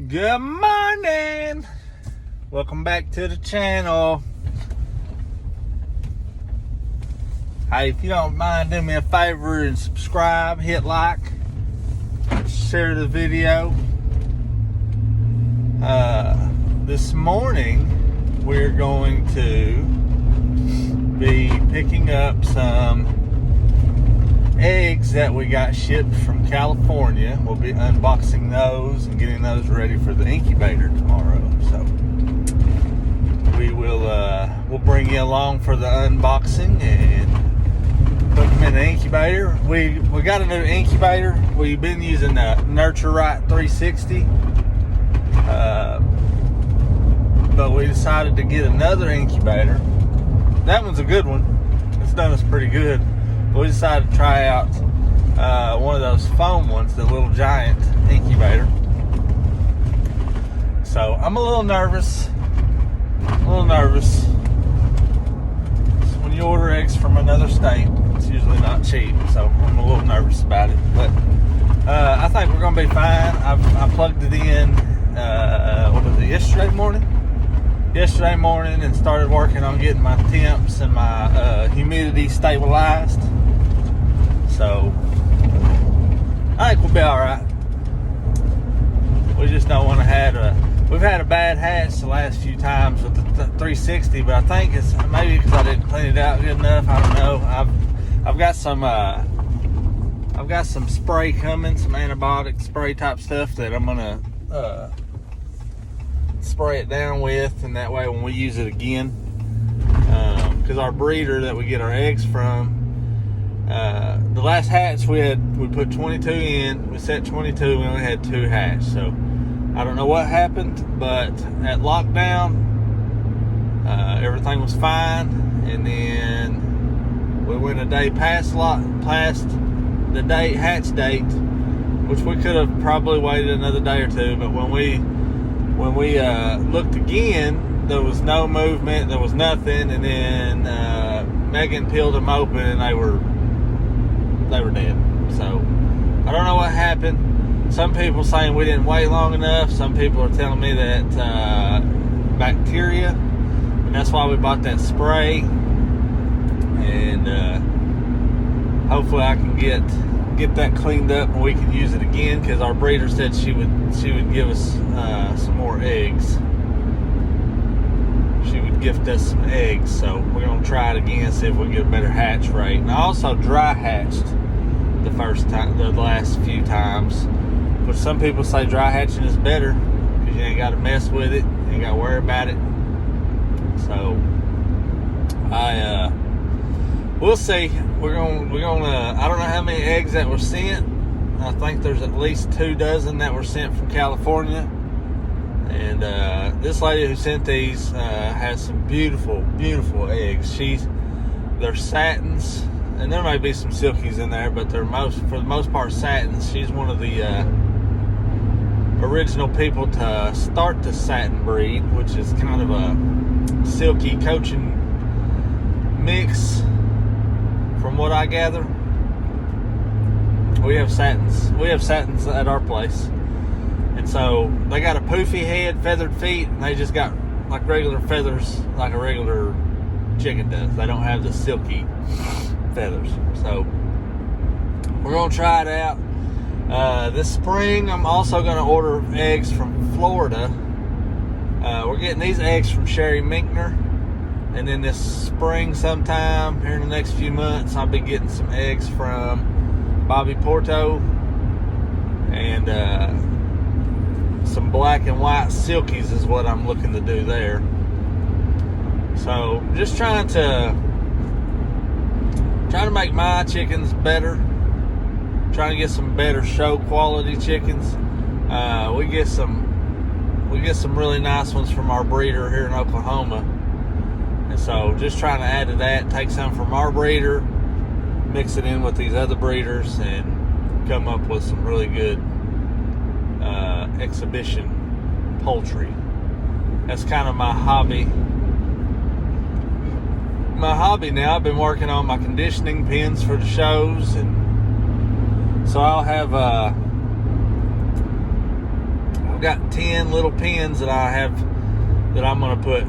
Good morning. Welcome back to the channel. Hey, if you don't mind, do me a favor and subscribe, hit like, share the video. This morning we're going to be picking up some eggs that we got shipped from California. We'll be unboxing those and getting those ready for the incubator tomorrow. So we'll bring you along for the unboxing and put them in the incubator. We got a new incubator. We've been using the Nurture Right 360, but we decided to get another incubator. That one's a good one. It's done us pretty good. We decided to try out one of those foam ones, the little giant incubator. So I'm a little nervous. When you order eggs from another state, it's usually not cheap, so I'm a little nervous about it. But I think we're going to be fine. I plugged it in, yesterday morning, and started working on getting my temps and my humidity stabilized. So I think we'll be all right. We just don't want to we've had a bad hatch the last few times with the 360, but I think it's maybe because I didn't clean it out good enough. I don't know. I've got some spray coming, some antibiotic spray type stuff that I'm gonna spray it down with, and that way when we use it again, because our breeder that we get our eggs from, the last hatch we put 22 in, we set 22, we only had 2 hatch. So I don't know what happened, but at lockdown, everything was fine, and then we went a day past the hatch date, which we could have probably waited another day or two, but when we looked again, there was no movement, there was nothing, and then Megan peeled them open and they were dead. So I don't know what happened. Some people saying we didn't wait long enough. Some people are telling me that bacteria, and that's why we bought that spray. And hopefully I can get that cleaned up and we can use it again, because our breeder said she would give us some more eggs. She would gift us some eggs, so we're gonna try it again, see if we can get a better hatch rate. And I also dry hatched the last few times, but some people say dry hatching is better because you ain't got to mess with it, you ain't got to worry about it. So we'll see. We're gonna I don't know how many eggs that were sent. I think there's at least 2 dozen that were sent from California. And this lady who sent these has some beautiful, beautiful eggs. They're satins, and there may be some silkies in there, but for the most part satins. She's one of the original people to start the satin breed, which is kind of a silky Cochin mix, from what I gather. We have satins at our place. And so they got a poofy head, feathered feet, and they just got like regular feathers, like a regular chicken does. They don't have the silky feathers. So we're gonna try it out. This spring I'm also gonna order eggs from Florida. We're getting these eggs from Sheri Minkner, and then this spring sometime here in the next few months I'll be getting some eggs from Bobby Porto, and some black and white silkies is what I'm looking to do there. So just trying to make my chickens better, trying to get some better show quality chickens. We get some really nice ones from our breeder here in Oklahoma, and so just trying to add to that, take some from our breeder, mix it in with these other breeders, and come up with some really good exhibition poultry. That's kind of my hobby. Now I've been working on my conditioning pens for the shows, and so I'll have I've got 10 little pens that that I'm gonna put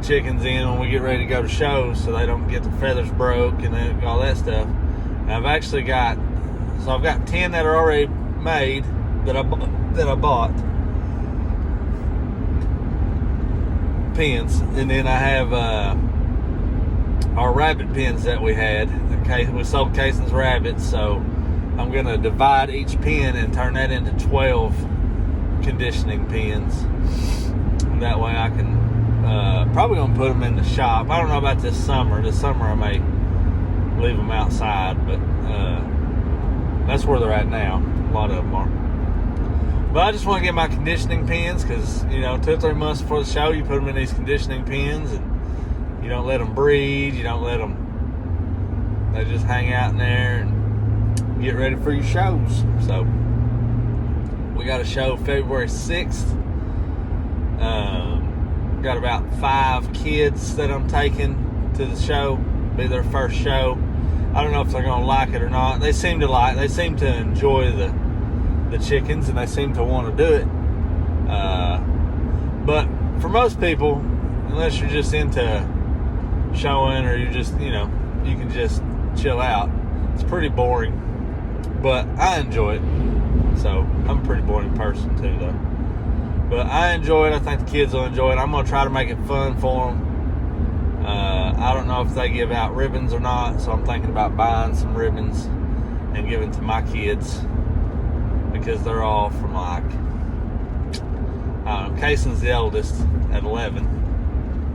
chickens in when we get ready to go to shows, so they don't get their feathers broke and all that stuff. And I've actually got 10 that are already made that I bought pens, and then I have our rabbit pens that we had. We sold Cason's rabbits, so I'm gonna divide each pen and turn that into 12 conditioning pens. And that way I can probably gonna put them in the shop. I don't know about this summer. This summer I may leave them outside, but that's where they're at now. A lot of them are. But I just want to get my conditioning pens, because 2 or 3 months before the show, you put them in these conditioning pens, and you don't let them breed. You don't let them. They just hang out in there and get ready for your shows. So we got a show February 6th. Got about 5 kids that I'm taking to the show. Be their first show. I don't know if they're gonna like it or not. They seem to enjoy the chickens, and they seem to want to do it. But for most people, unless you're just into showing, or you just you can just chill out, it's pretty boring. But I enjoy it. So I'm a pretty boring person too, though. But I enjoy it. I think the kids will enjoy it. I'm going to try to make it fun for them. I don't know if they give out ribbons or not, so I'm thinking about buying some ribbons and giving to my kids, because they're all from Cason's the eldest at 11,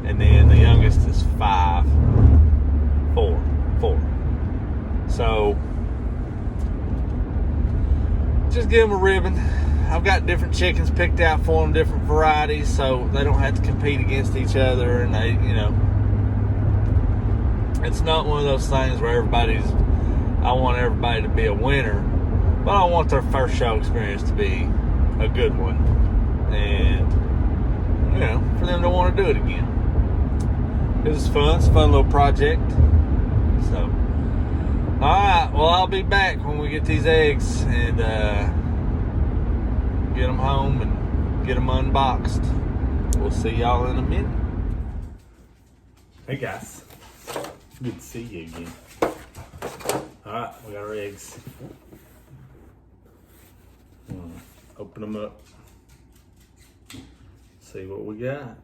and then the youngest is 4. So just give them a ribbon. I've got different chickens picked out for them, different varieties, so they don't have to compete against each other. And it's not one of those things where I want everybody to be a winner, but I want their first show experience to be a good one, and for them to want to do it again. It's fun. It's a fun little project. So, all right. Well, I'll be back when we get these eggs and get them home and get them unboxed. We'll see y'all in a minute. Hey guys, good to see you again. All right, we got our eggs. Open them up. See what we got.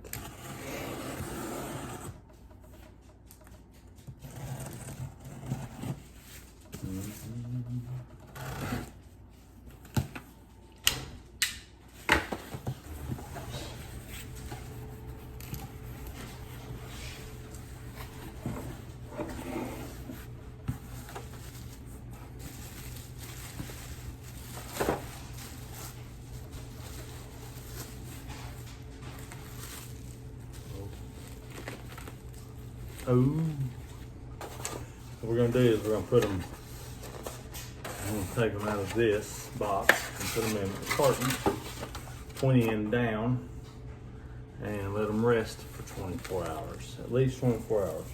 Oh, what we're going to do is we're going to put them, I'm going to take them out of this box and put them in a carton, 20 end down, and let them rest for 24 hours, at least 24 hours.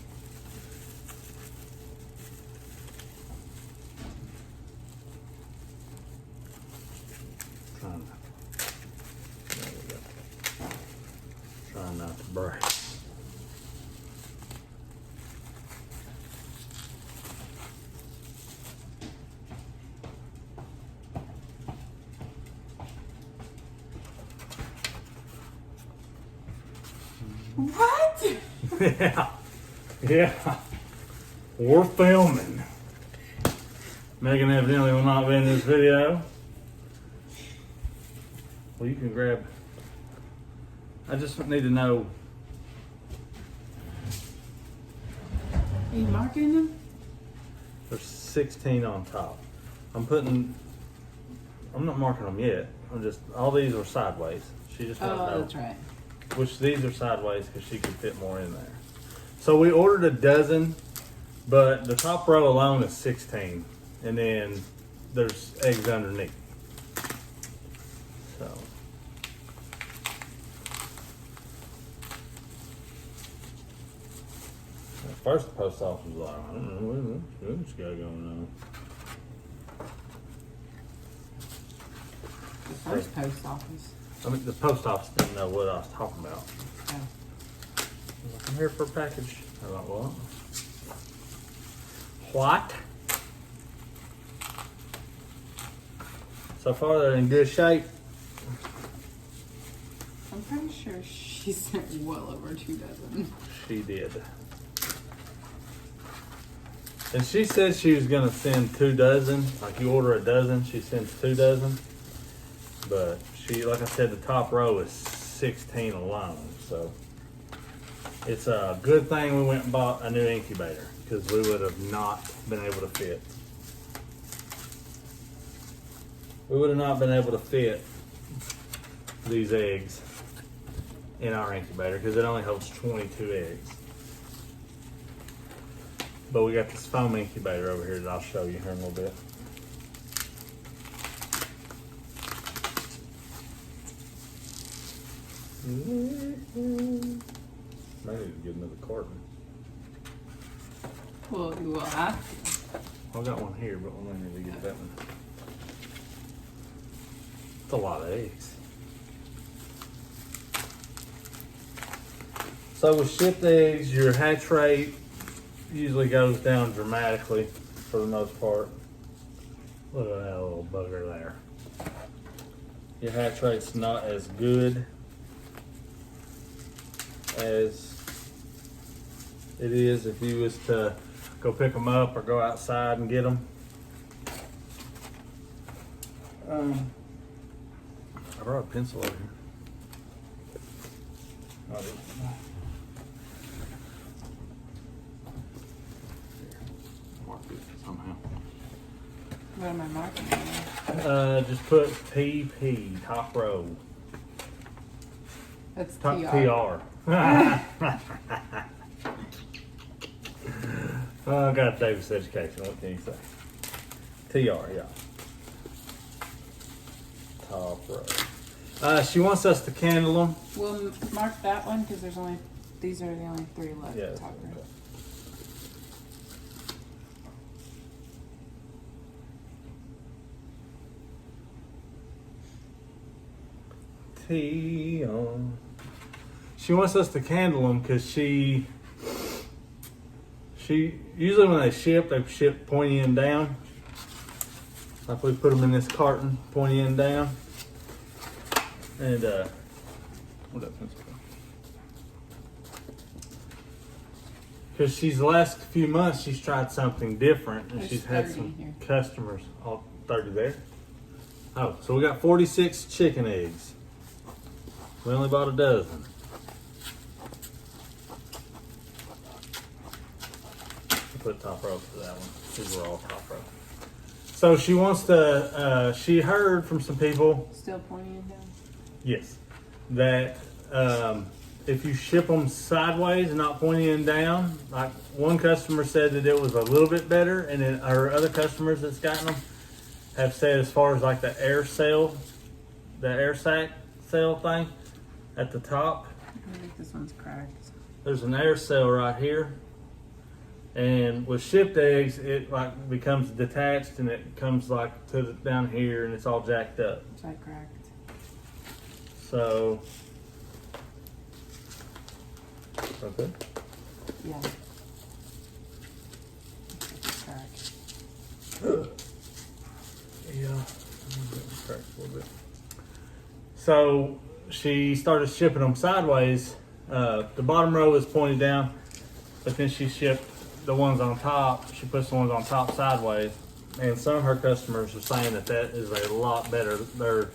Trying not to break. What? Yeah. We're filming. Megan evidently will not be in this video. Well, you can grab. I just need to know. Are you marking them? There's 16 on top. I'm not marking them yet. All these are sideways. She just wants to know. That's right. Which these are sideways because she could fit more in there. So we ordered a dozen, but the top row alone is 16, and then there's eggs underneath. So at first the post office was like, I don't know what's going on. The first post office. I mean, the post office didn't know what I was talking about. Oh. I'm here for a package. I thought, what? What? So far, they're in good shape. I'm pretty sure she sent well over 2 dozen. She did. And she said she was gonna send 2 dozen. Like you order a dozen, she sends 2 dozen. But she, like I said, the top row is 16 alone. So it's a good thing we went and bought a new incubator because we would have not been able to fit. We would have not been able to fit these eggs in our incubator because it only holds 22 eggs. But we got this foam incubator over here that I'll show you here in a little bit. Maybe get another carton. Well, you will have to. I got one here, but we need to get that one. It's a lot of eggs. So with shipped eggs, your hatch rate usually goes down dramatically for the most part. Look at that little bugger there. Your hatch rate's not as good as it is if you was to go pick them up or go outside and get them. I brought a pencil over here. Oh, mark it somehow. What am I marking? Just put TP, top row. That's Top TR. TR. Oh, I got Davis education. What can you say? TR, yeah. Top row. She wants us to candle them. We'll mark that one because there's only, these are the only 3 left. Yeah. Top row. She wants us to candle them because she usually when they ship pointy end down. Like we put them in this carton, pointy end down, and where'd that pencil go? Because she's the last few months she's tried something different and There's she's had 30 some here. customers. All 30 there. Oh, so we got 46 chicken eggs. We only bought a dozen. I'll put top row for that one. These were all top row. So she wants to, she heard from some people, Still pointing it down? yes, that if you ship them sideways and not pointing them down, like one customer said that it was a little bit better, and then our other customers that's gotten them have said as far as like the air sac cell thing at the top, I think this one's cracked. there's an air cell right here. And with shipped eggs, it like becomes detached and it comes like to down here and it's all jacked up. Is that cracked? So, okay. Yeah. It's cracked. Yeah, cracked a little bit. So she started shipping them sideways. The bottom row is pointed down, but then she shipped the ones on top. She puts the ones on top sideways, and some of her customers are saying that that is a lot better. Their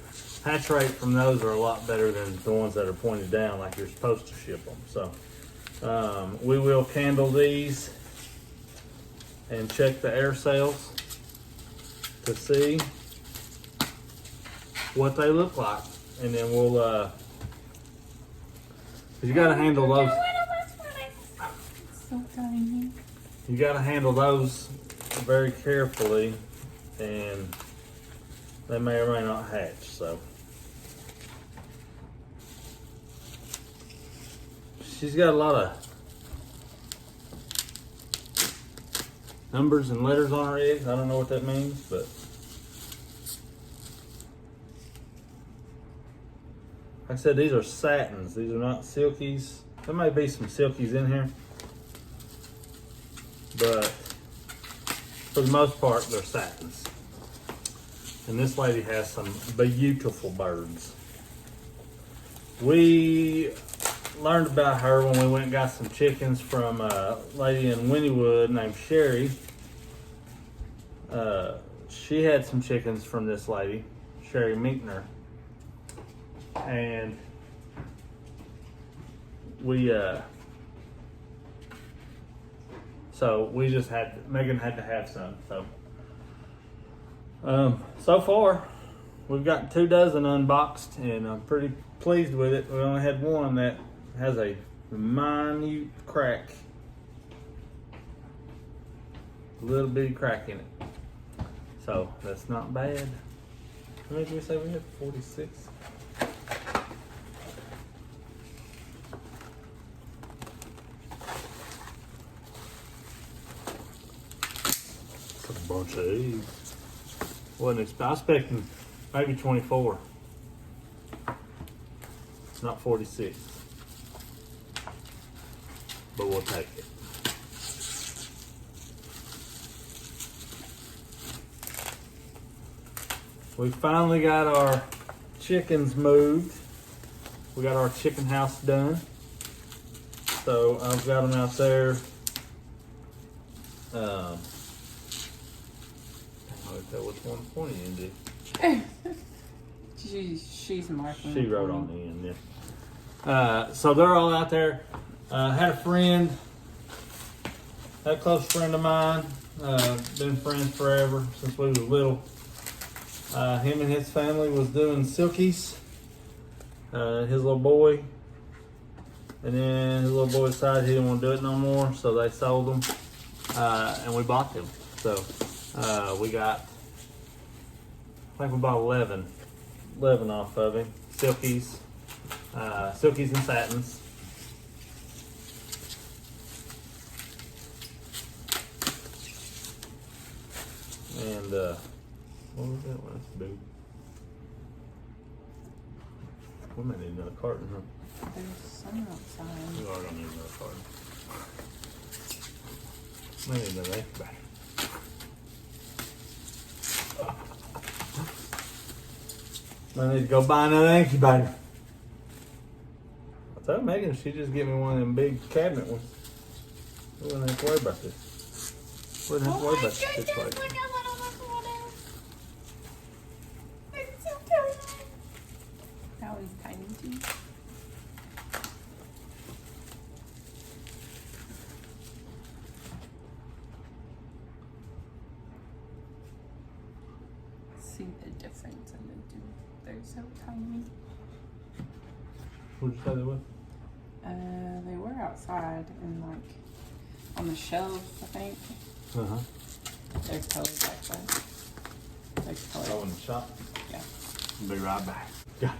hatch rate from those are a lot better than the ones that are pointed down like you're supposed to ship them. So we will candle these and check the air cells to see what they look like, and then we'll 'cause you got to handle those. It's so tiny. You got to handle those very carefully, and they may or may not hatch. So she's got a lot of numbers and letters on her eggs. I don't know what that means, but Like I said, these are satins. These are not silkies. There may be some silkies in here, but for the most part, they're satins. And this lady has some beautiful birds. We learned about her when we went and got some chickens from a lady in Wynnewood named Sheri. She had some chickens from this lady, Sheri Minkner. And so we just Megan had to have some. So far, we've got 2 dozen unboxed, and I'm pretty pleased with it. We only had one that has a minute crack, a little bitty crack in it. So that's not bad. How many did we say we had? 46. That's a bunch of eggs. I was expecting maybe 24. It's not 46, but we'll take it. We finally got our chickens moved. We got our chicken house done. So I've got them out there. I don't know which one pointing into. She's marking. She wrote on the end, yeah. So they're all out there. Had a friend, had a close friend of mine, been friends forever since we were little. Him and his family was doing silkies, his little boy, and then his little boy decided he didn't want to do it no more, so they sold them, and we bought them. So we got, I think we bought 11 off of him, silkies and satins. And what was that one? That's big. We might need another carton, huh? There's some outside. We are gonna need another carton. Might need another incubator. Might need to go buy another incubator. I told Megan she just get me one of them big cabinet ones. We wouldn't have to worry about this. We wouldn't have to worry about this situation. That was tiny too. See the difference in the two. They're so tiny. What'd you say they were? They were outside and like on the shelves, I think. Uh-huh. There's colors actually. There's colors. Oh, in the shop? Yeah. I'll be right back. Yeah.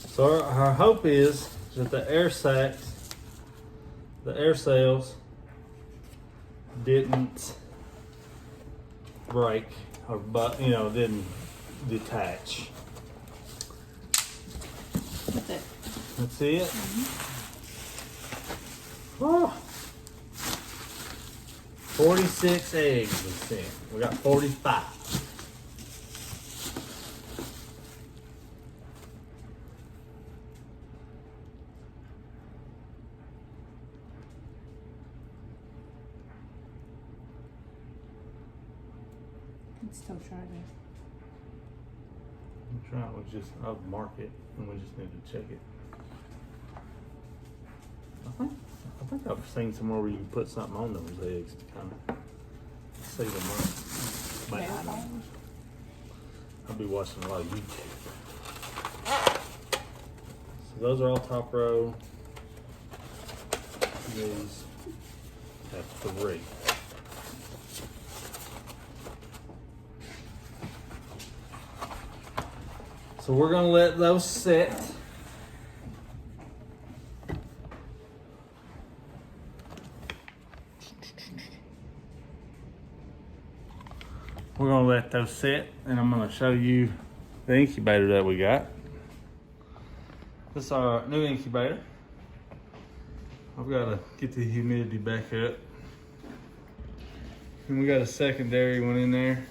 So our hope is that the air sails didn't break or didn't detach. That's it. That's it. Oh. 46 eggs we sent. We got 45. Still trying to. I'm trying. I'll mark it, and we just need to check it. I think I've seen somewhere where you can put something on those eggs to kind of see them up. But Yeah. I'll be watching a lot of YouTube. So those are all top row. These have 3. So we're gonna let those sit. We're gonna let those sit, and I'm gonna show you the incubator that we got. This is our new incubator. I've gotta get the humidity back up. And we got a secondary one in there.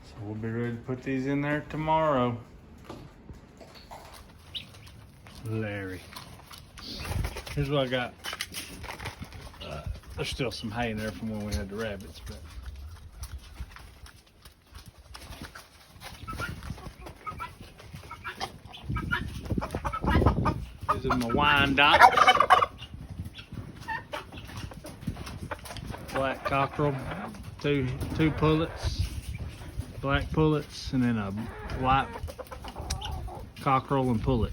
So we'll be ready to put these in there tomorrow. Larry. Here's what I got. There's still some hay in there from when we had the rabbits, but these are my Wyandottes. Black cockerel, two pullets, black pullets, and then a white cockerel and pullet.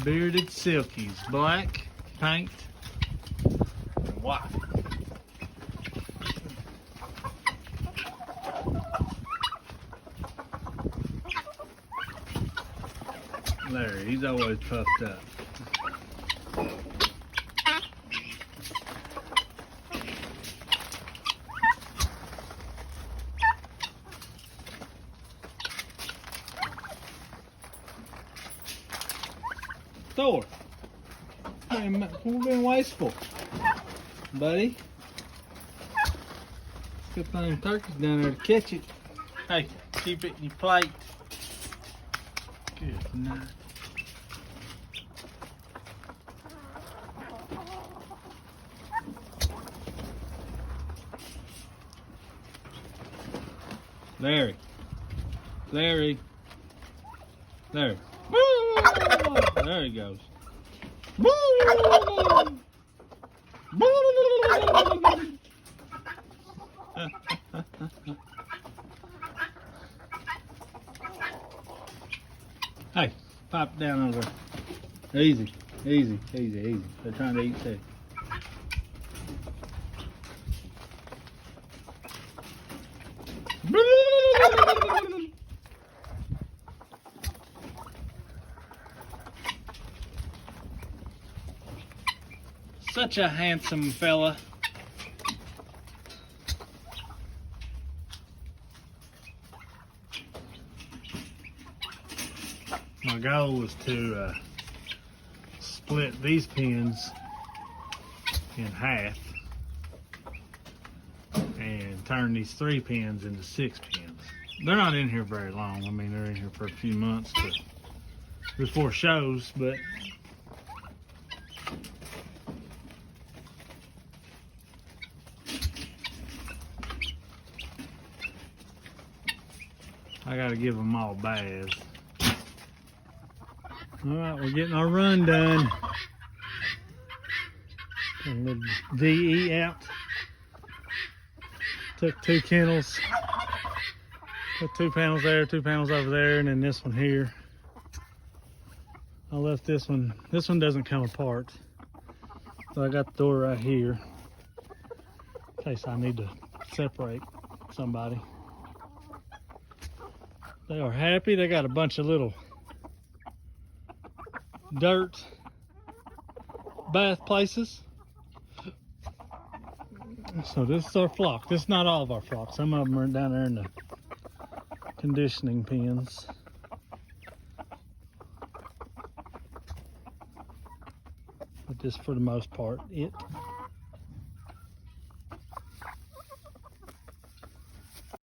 Bearded silkies, black, paint, and white. Larry, he's always puffed up. Thor, we're being wasteful, buddy. Good thing turkey's down there to catch it. Hey, keep it in your plate. Good night. Larry. Larry. Larry. There he goes. Hey, pop down over there. Easy, easy, easy, easy. They're trying to eat too. Such a handsome fella. My goal was to split these pens in half and turn these 3 pens into 6 pens. They're not in here very long. I mean, they're in here for a few months before shows, but I gotta give them all baths. All right, we're getting our run done. Putting the DE out. Took 2 kennels. Put 2 panels there, 2 panels over there, and then this one here. I left this one. This one doesn't come apart. So I got the door right here in case I need to separate somebody. They are happy. They got a bunch of little dirt bath places. So this is our flock. This is not all of our flock. Some of them are down there in the conditioning pens. But this, for the most part, it.